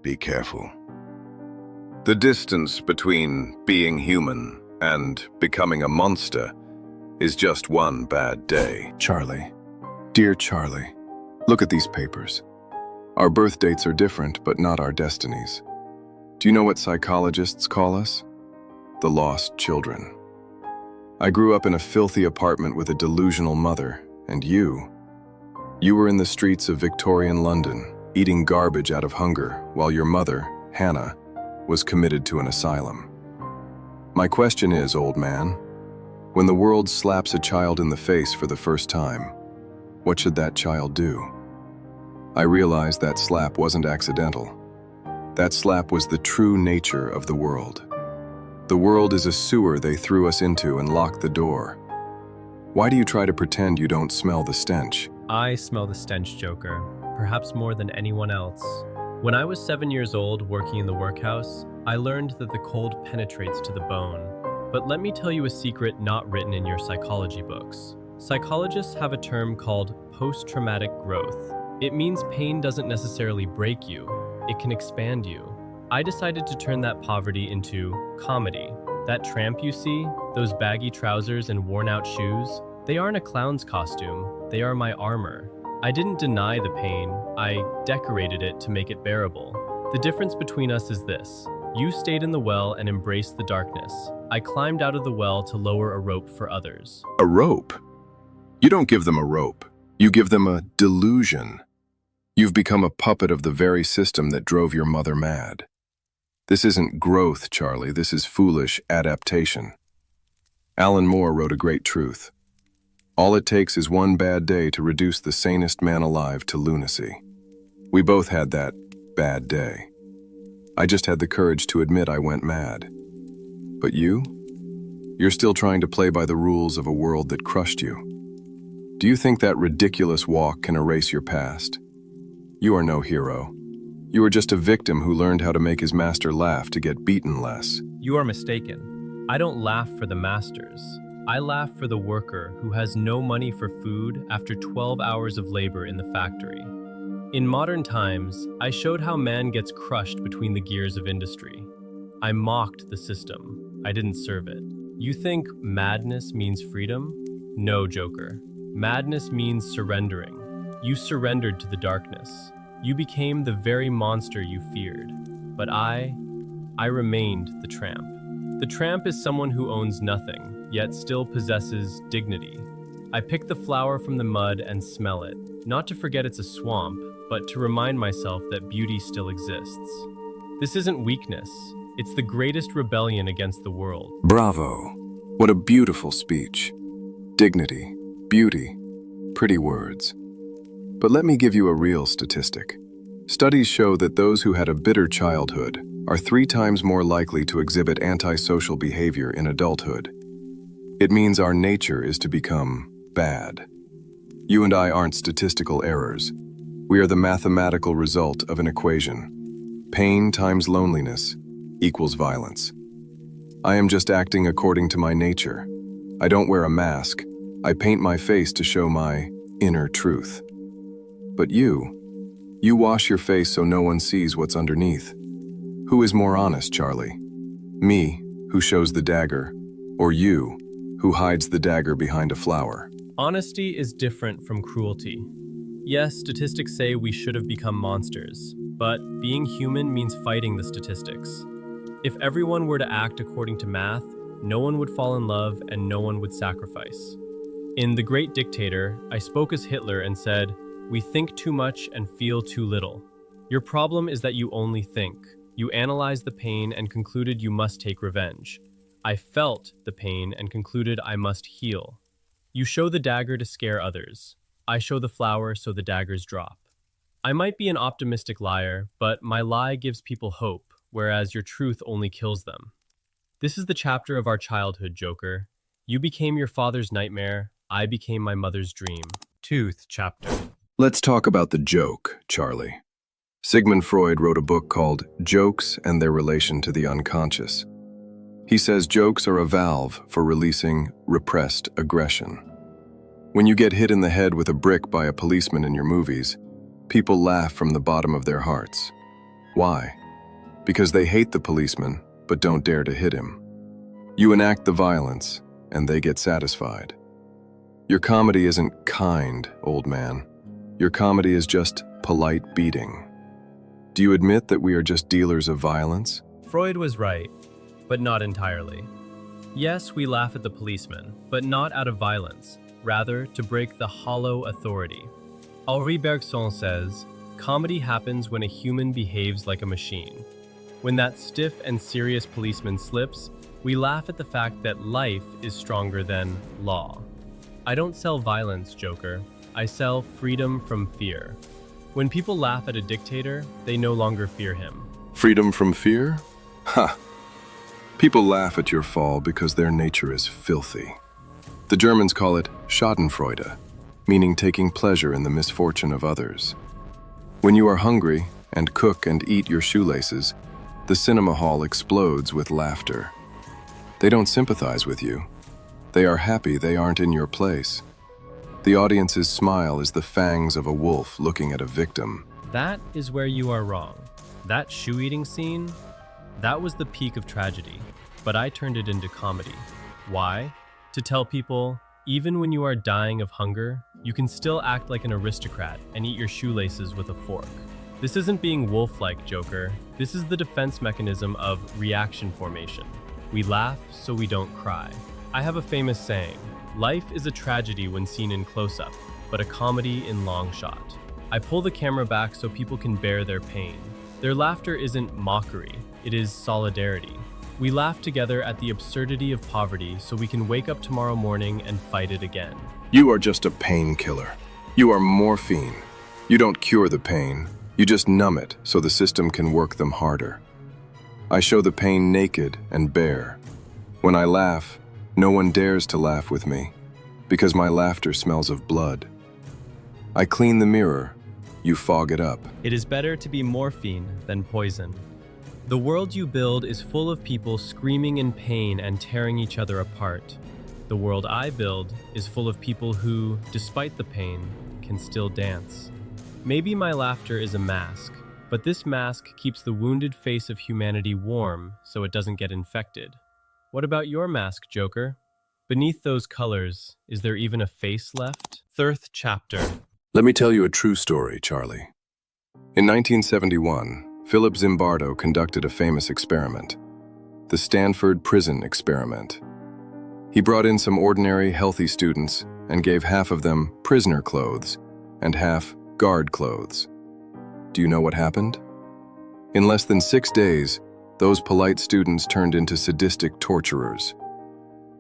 Be careful. The distance between being human and becoming a monster is just one bad day. Charlie, dear Charlie, look at these papers. Our birth dates are different, but not our destinies. Do you know what psychologists call us? The lost children. I grew up in a filthy apartment with a delusional mother, and you were in the streets of Victorian London, eating garbage out of hunger, while your mother, Hannah, was committed to an asylum. My question is, old man, when the world slaps a child in the face for the first time, what should that child do? I realized that slap wasn't accidental. That slap was the true nature of the world. The world is a sewer they threw us into and locked the door. Why do you try to pretend you don't smell the stench? I smell the stench, Joker, perhaps more than anyone else. When I was 7 years old working in the workhouse, I learned that the cold penetrates to the bone. But let me tell you a secret not written in your psychology books. Psychologists have a term called post-traumatic growth. It means pain doesn't necessarily break you, it can expand you. I decided to turn that poverty into comedy. That tramp you see, those baggy trousers and worn-out shoes, they aren't a clown's costume, they are my armor. I didn't deny the pain, I decorated it to make it bearable. The difference between us is this. You stayed in the well and embraced the darkness. I climbed out of the well to lower a rope for others. A rope? You don't give them a rope. You give them a delusion. You've become a puppet of the very system that drove your mother mad. This isn't growth, Charlie. This is foolish adaptation. Alan Moore wrote a great truth. All it takes is one bad day to reduce the sanest man alive to lunacy. We both had that bad day. I just had the courage to admit I went mad. But you? You're still trying to play by the rules of a world that crushed you. Do you think that ridiculous walk can erase your past? You are no hero. You are just a victim who learned how to make his master laugh to get beaten less. You are mistaken. I don't laugh for the masters. I laugh for the worker who has no money for food after 12 hours of labor in the factory. In modern times, I showed how man gets crushed between the gears of industry. I mocked the system. I didn't serve it. You think madness means freedom? No, Joker. Madness means surrendering. You surrendered to the darkness. You became the very monster you feared. But I remained the tramp. The tramp is someone who owns nothing, yet still possesses dignity. I pick the flower from the mud and smell it, not to forget it's a swamp, but to remind myself that beauty still exists. This isn't weakness, it's the greatest rebellion against the world. Bravo! What a beautiful speech. Dignity, beauty, pretty words. But let me give you a real statistic. Studies show that those who had a bitter childhood are 3 times more likely to exhibit antisocial behavior in adulthood. It means our nature is to become bad. You and I aren't statistical errors. We are the mathematical result of an equation. Pain times loneliness equals violence. I am just acting according to my nature. I don't wear a mask. I paint my face to show my inner truth. But you wash your face so no one sees what's underneath. Who is more honest, Charlie? Me, who shows the dagger, or you, who hides the dagger behind a flower? Honesty is different from cruelty. Yes, statistics say we should have become monsters, but being human means fighting the statistics. If everyone were to act according to math, no one would fall in love and no one would sacrifice. In The Great Dictator, I spoke as Hitler and said, "We think too much and feel too little. Your problem is that you only think. You analyzed the pain and concluded you must take revenge. I felt the pain and concluded I must heal. You show the dagger to scare others. I show the flower so the daggers drop. I might be an optimistic liar, but my lie gives people hope, whereas your truth only kills them. This is the chapter of our childhood, Joker. You became your father's nightmare. I became my mother's dream. Tooth chapter. Let's talk about the joke, Charlie. Sigmund Freud wrote a book called Jokes and Their Relation to the Unconscious. He says jokes are a valve for releasing repressed aggression. When you get hit in the head with a brick by a policeman in your movies, people laugh from the bottom of their hearts. Why? Because they hate the policeman, but don't dare to hit him. You enact the violence, and they get satisfied. Your comedy isn't kind, old man. Your comedy is just polite beating. Do you admit that we are just dealers of violence? Freud was right, but not entirely. Yes, we laugh at the policeman, but not out of violence, rather to break the hollow authority. Henri Bergson says, "Comedy happens when a human behaves like a machine. When that stiff and serious policeman slips, we laugh at the fact that life is stronger than law." I don't sell violence, Joker. I sell freedom from fear. When people laugh at a dictator, they no longer fear him. Freedom from fear? Ha! People laugh at your fall because their nature is filthy. The Germans call it Schadenfreude, meaning taking pleasure in the misfortune of others. When you are hungry and cook and eat your shoelaces, the cinema hall explodes with laughter. They don't sympathize with you. They are happy they aren't in your place. The audience's smile is the fangs of a wolf looking at a victim. That is where you are wrong. That shoe-eating scene, that was the peak of tragedy, but I turned it into comedy. Why? To tell people, even when you are dying of hunger, you can still act like an aristocrat and eat your shoelaces with a fork. This isn't being wolf-like, Joker. This is the defense mechanism of reaction formation. We laugh so we don't cry. I have a famous saying, life is a tragedy when seen in close-up, but a comedy in long shot. I pull the camera back so people can bear their pain. Their laughter isn't mockery, it is solidarity. We laugh together at the absurdity of poverty so we can wake up tomorrow morning and fight it again. You are just a painkiller. You are morphine. You don't cure the pain. You just numb it so the system can work them harder. I show the pain naked and bare. When I laugh, no one dares to laugh with me, because my laughter smells of blood. I clean the mirror, you fog it up. It is better to be morphine than poison. The world you build is full of people screaming in pain and tearing each other apart. The world I build is full of people who, despite the pain, can still dance. Maybe my laughter is a mask, but this mask keeps the wounded face of humanity warm so it doesn't get infected. What about your mask, Joker? Beneath those colors, is there even a face left? Third chapter. Let me tell you a true story, Charlie. In 1971, Philip Zimbardo conducted a famous experiment, the Stanford Prison Experiment. He brought in some ordinary, healthy students and gave half of them prisoner clothes and half guard clothes. Do you know what happened? In less than 6 days, those polite students turned into sadistic torturers.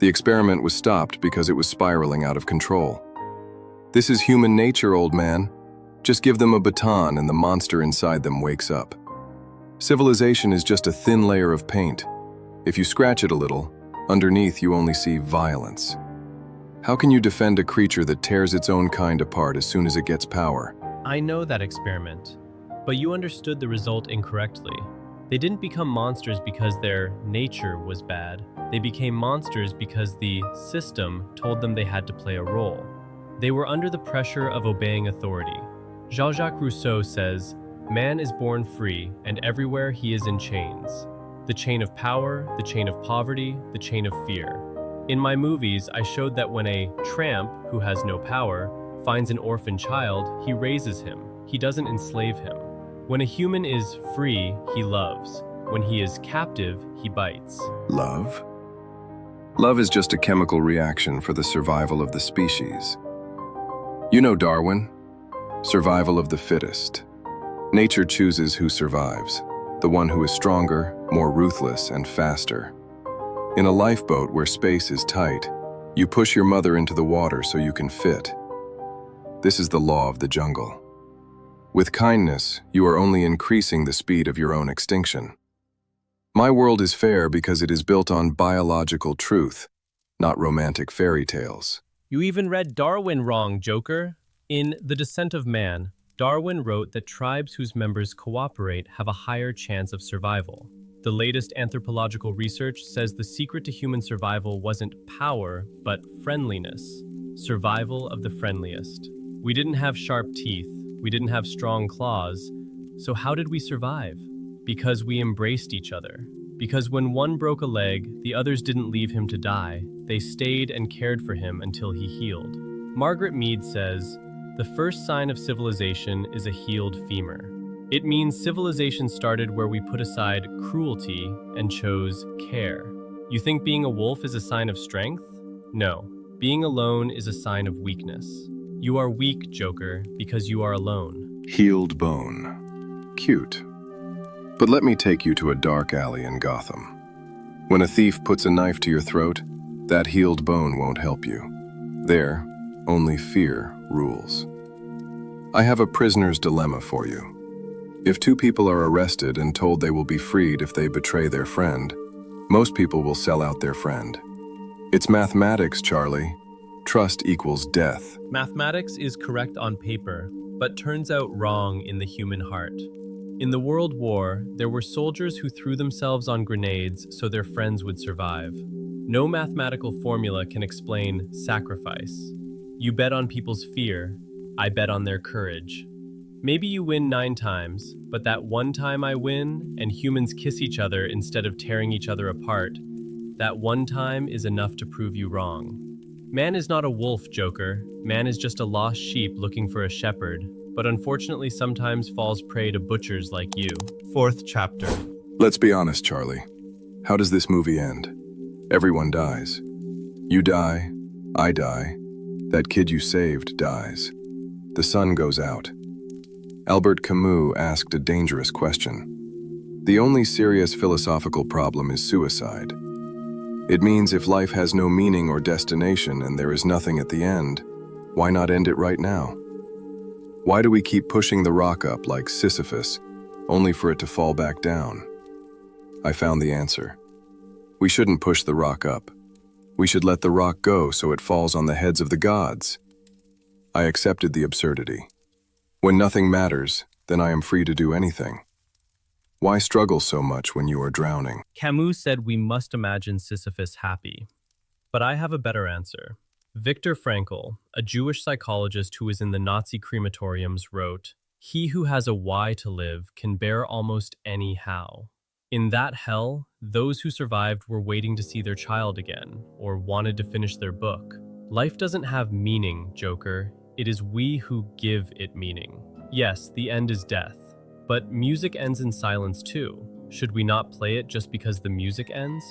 The experiment was stopped because it was spiraling out of control. This is human nature, old man. Just give them a baton and the monster inside them wakes up. Civilization is just a thin layer of paint. If you scratch it a little, underneath you only see violence. How can you defend a creature that tears its own kind apart as soon as it gets power? I know that experiment, but you understood the result incorrectly. They didn't become monsters because their nature was bad. They became monsters because the system told them they had to play a role. They were under the pressure of obeying authority. Jean-Jacques Rousseau says, "Man is born free, and everywhere he is in chains. The chain of power, the chain of poverty, the chain of fear." In my movies, I showed that when a tramp, who has no power, finds an orphan child, he raises him. He doesn't enslave him. When a human is free, he loves. When he is captive, he bites. Love? Love is just a chemical reaction for the survival of the species. You know Darwin? Survival of the fittest. Nature chooses who survives, the one who is stronger, more ruthless, and faster. In a lifeboat where space is tight, you push your mother into the water so you can fit. This is the law of the jungle. With kindness, you are only increasing the speed of your own extinction. My world is fair because it is built on biological truth, not romantic fairy tales. You even read Darwin wrong, Joker. In The Descent of Man, Darwin wrote that tribes whose members cooperate have a higher chance of survival. The latest anthropological research says the secret to human survival wasn't power, but friendliness. survival of the friendliest. We didn't have sharp teeth, we didn't have strong claws, so how did we survive? Because we embraced each other. Because when one broke a leg, the others didn't leave him to die. They stayed and cared for him until he healed. Margaret Mead says, "The first sign of civilization is a healed femur." It means civilization started where we put aside cruelty and chose care. You think being a wolf is a sign of strength? No. Being alone is a sign of weakness. You are weak, Joker, because you are alone. Healed bone. Cute. But let me take you to a dark alley in Gotham. When a thief puts a knife to your throat, that healed bone won't help you. There, only fear rules. I have a prisoner's dilemma for you. If two people are arrested and told they will be freed if they betray their friend, most people will sell out their friend. It's mathematics, Charlie. Trust equals death. Mathematics is correct on paper, but turns out wrong in the human heart. In the World War, there were soldiers who threw themselves on grenades so their friends would survive. No mathematical formula can explain sacrifice. You bet on people's fear, I bet on their courage. Maybe you win 9 times, but that one time I win and humans kiss each other instead of tearing each other apart, that one time is enough to prove you wrong. Man is not a wolf, Joker. Man is just a lost sheep looking for a shepherd, but unfortunately sometimes falls prey to butchers like you. 4th chapter. Let's be honest, Charlie. How does this movie end? Everyone dies. You die, I die, that kid you saved dies. The sun goes out. Albert Camus asked a dangerous question. The only serious philosophical problem is suicide. It means if life has no meaning or destination and there is nothing at the end, why not end it right now? Why do we keep pushing the rock up like Sisyphus, only for it to fall back down? I found the answer. We shouldn't push the rock up. We should let the rock go so it falls on the heads of the gods. I accepted the absurdity. When nothing matters, then I am free to do anything. Why struggle so much when you are drowning? Camus said we must imagine Sisyphus happy. But I have a better answer. Viktor Frankl, a Jewish psychologist who was in the Nazi crematoriums, wrote, "He who has a why to live can bear almost any how." In that hell, those who survived were waiting to see their child again, or wanted to finish their book. Life doesn't have meaning, Joker. It is we who give it meaning. Yes, the end is death, but music ends in silence too. Should we not play it just because the music ends?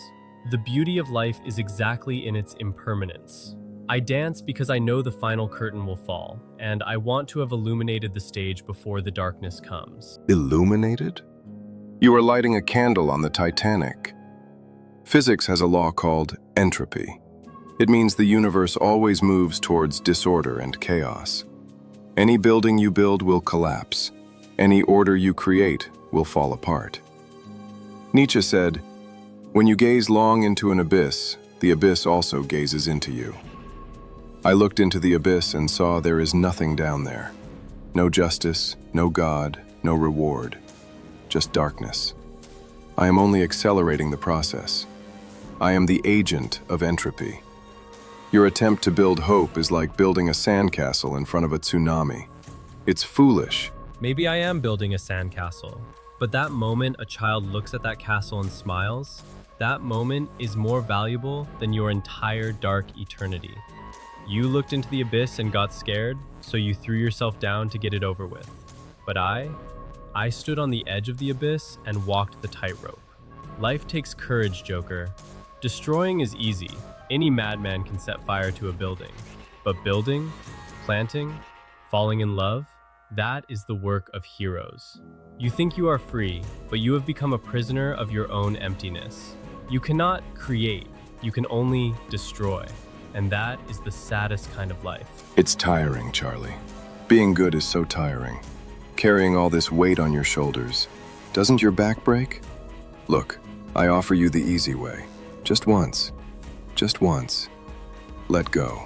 The beauty of life is exactly in its impermanence. I dance because I know the final curtain will fall, and I want to have illuminated the stage before the darkness comes. Illuminated? You are lighting a candle on the Titanic. Physics has a law called entropy. It means the universe always moves towards disorder and chaos. Any building you build will collapse. Any order you create will fall apart. Nietzsche said, "When you gaze long into an abyss, the abyss also gazes into you." I looked into the abyss and saw there is nothing down there. No justice, no God, no reward. Just darkness. I am only accelerating the process. I am the agent of entropy. Your attempt to build hope is like building a sandcastle in front of a tsunami. It's foolish. Maybe I am building a sandcastle, but that moment a child looks at that castle and smiles, that moment is more valuable than your entire dark eternity. You looked into the abyss and got scared, so you threw yourself down to get it over with. But I stood on the edge of the abyss and walked the tightrope. Life takes courage, Joker. Destroying is easy. Any madman can set fire to a building. But building, planting, falling in love, that is the work of heroes. You think you are free, but you have become a prisoner of your own emptiness. You cannot create, you can only destroy. And that is the saddest kind of life. It's tiring, Charlie. Being good is so tiring. Carrying all this weight on your shoulders. Doesn't your back break? Look, I offer you the easy way. Just once. Just once. Let go.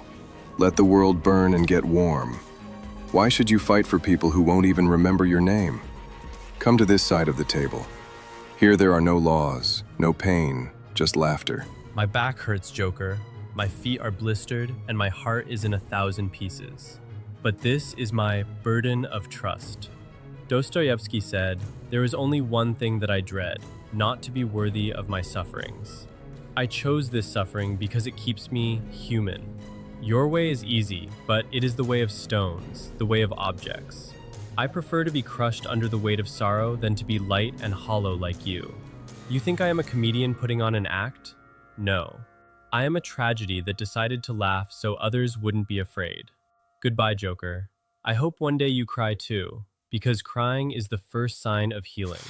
Let the world burn and get warm. Why should you fight for people who won't even remember your name? Come to this side of the table. Here there are no laws, no pain, just laughter. My back hurts, Joker. my feet are blistered, and my heart is in 1,000 pieces. But this is my burden of trust. Dostoevsky said, "There is only one thing that I dread, not to be worthy of my sufferings." I chose this suffering because it keeps me human. Your way is easy, but it is the way of stones, the way of objects. I prefer to be crushed under the weight of sorrow than to be light and hollow like you. You think I am a comedian putting on an act? No. I am a tragedy that decided to laugh so others wouldn't be afraid. Goodbye, Joker. I hope one day you cry too, because crying is the first sign of healing.